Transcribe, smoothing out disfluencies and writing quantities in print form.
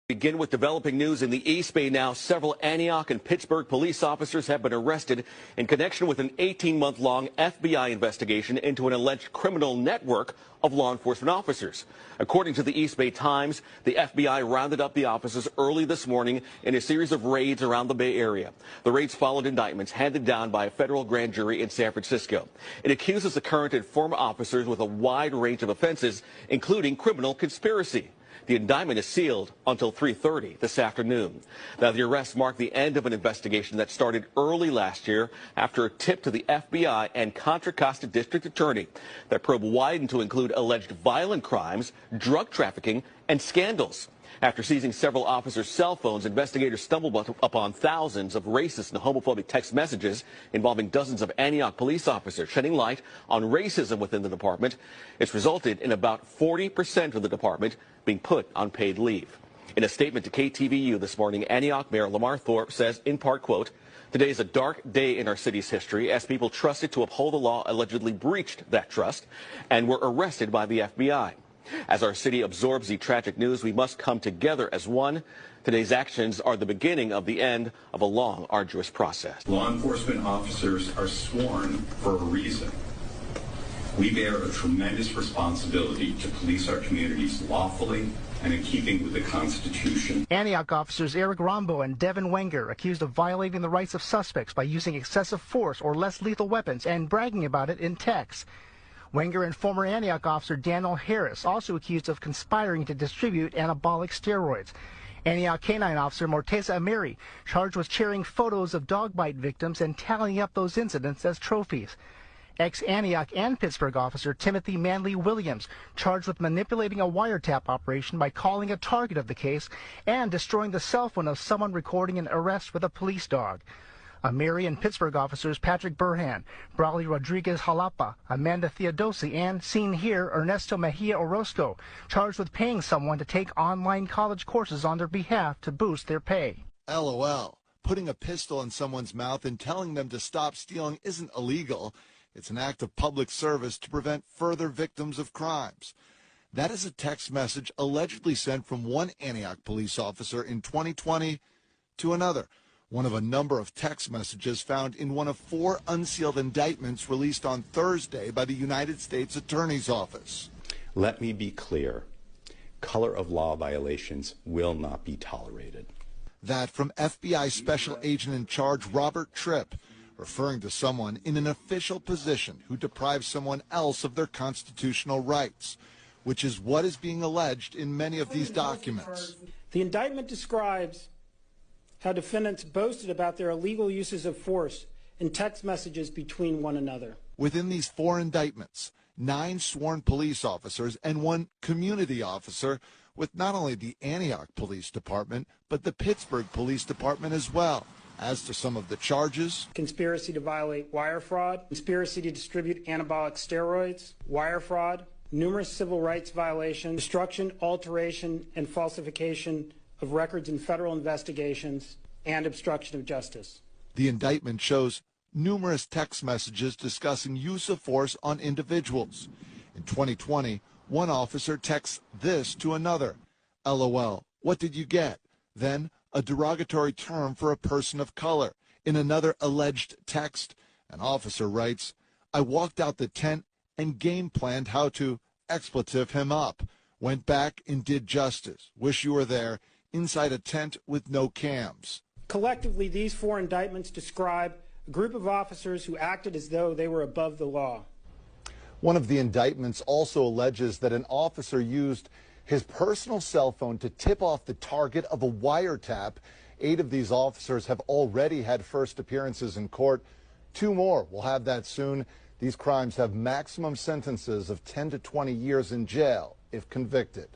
Begin with developing news in the East Bay now. Several Antioch and Pittsburgh police officers have been arrested in connection with an 18-month-long FBI investigation into an alleged criminal network of law enforcement officers. According to the East Bay Times, the FBI rounded up the officers early this morning in a series of raids around the Bay Area. The raids followed indictments handed down by a federal grand jury in San Francisco. It accuses the current and former officers with a wide range of offenses, including criminal conspiracy. The indictment is sealed until 3:30 this afternoon. Now, the arrests mark the end of an investigation that started early last year after a tip to the FBI and Contra Costa District Attorney. That probe widened to include alleged violent crimes, drug trafficking, and scandals. After seizing several officers' cell phones, investigators stumbled upon thousands of racist and homophobic text messages involving dozens of Antioch police officers, shedding light on racism within the department. It's resulted in about 40% of the department being put on paid leave. In a statement to KTVU this morning, Antioch Mayor Lamar Thorpe says, in part, quote, "Today is a dark day in our city's history as people trusted to uphold the law allegedly breached that trust and were arrested by the FBI. As our city absorbs the tragic news, we must come together as one. Today's actions are the beginning of the end of a long, arduous process." Law enforcement officers are sworn for a reason. We bear a tremendous responsibility to police our communities lawfully and in keeping with the Constitution. Antioch officers Eric Rombo and Devin Wenger accused of violating the rights of suspects by using excessive force or less lethal weapons and bragging about it in text. Wenger and former Antioch officer Daniel Harris also accused of conspiring to distribute anabolic steroids. Antioch Canine officer Morteza Amiri charged with sharing photos of dog bite victims and tallying up those incidents as trophies. Ex-Antioch and Pittsburgh officer Timothy Manley Williams charged with manipulating a wiretap operation by calling a target of the case and destroying the cell phone of someone recording an arrest with a police dog. Amiri and Pittsburgh officers Patrick Burhan, Brawley Rodriguez Jalapa, Amanda Theodosi, and, seen here, Ernesto Mejia Orozco, charged with paying someone to take online college courses on their behalf to boost their pay. LOL. Putting a pistol in someone's mouth and telling them to stop stealing isn't illegal. It's an act of public service to prevent further victims of crimes. That is a text message allegedly sent from one Antioch police officer in 2020 to another. One of a number of text messages found in one of 4 unsealed indictments released on Thursday by the United States Attorney's Office. Let me be clear. Color of law violations will not be tolerated. That from FBI Special Agent in Charge Robert Tripp, referring to someone in an official position who deprives someone else of their constitutional rights, which is what is being alleged in many of these documents. The indictment describes how defendants boasted about their illegal uses of force in text messages between one another. Within these 4 indictments, 9 sworn police officers and 1 community officer with not only the Antioch Police Department, but the Pittsburgh Police Department as well. As to some of the charges: conspiracy to violate wire fraud, conspiracy to distribute anabolic steroids, wire fraud, numerous civil rights violations, destruction, alteration, and falsification of records in federal investigations, and obstruction of justice. The indictment shows numerous text messages discussing use of force on individuals. In 2020, one officer texts this to another: LOL, what did you get? Then a derogatory term for a person of color. In another alleged text, an officer writes, I walked out the tent and game planned how to expletive him up. Went back and did justice. Wish you were there. Inside a tent with no cams. Collectively, these 4 indictments describe a group of officers who acted as though they were above the law. One of the indictments also alleges that an officer used his personal cell phone to tip off the target of a wiretap. 8 of these officers have already had first appearances in court. 2 more will have that soon. These crimes have maximum sentences of 10 to 20 years in jail if convicted.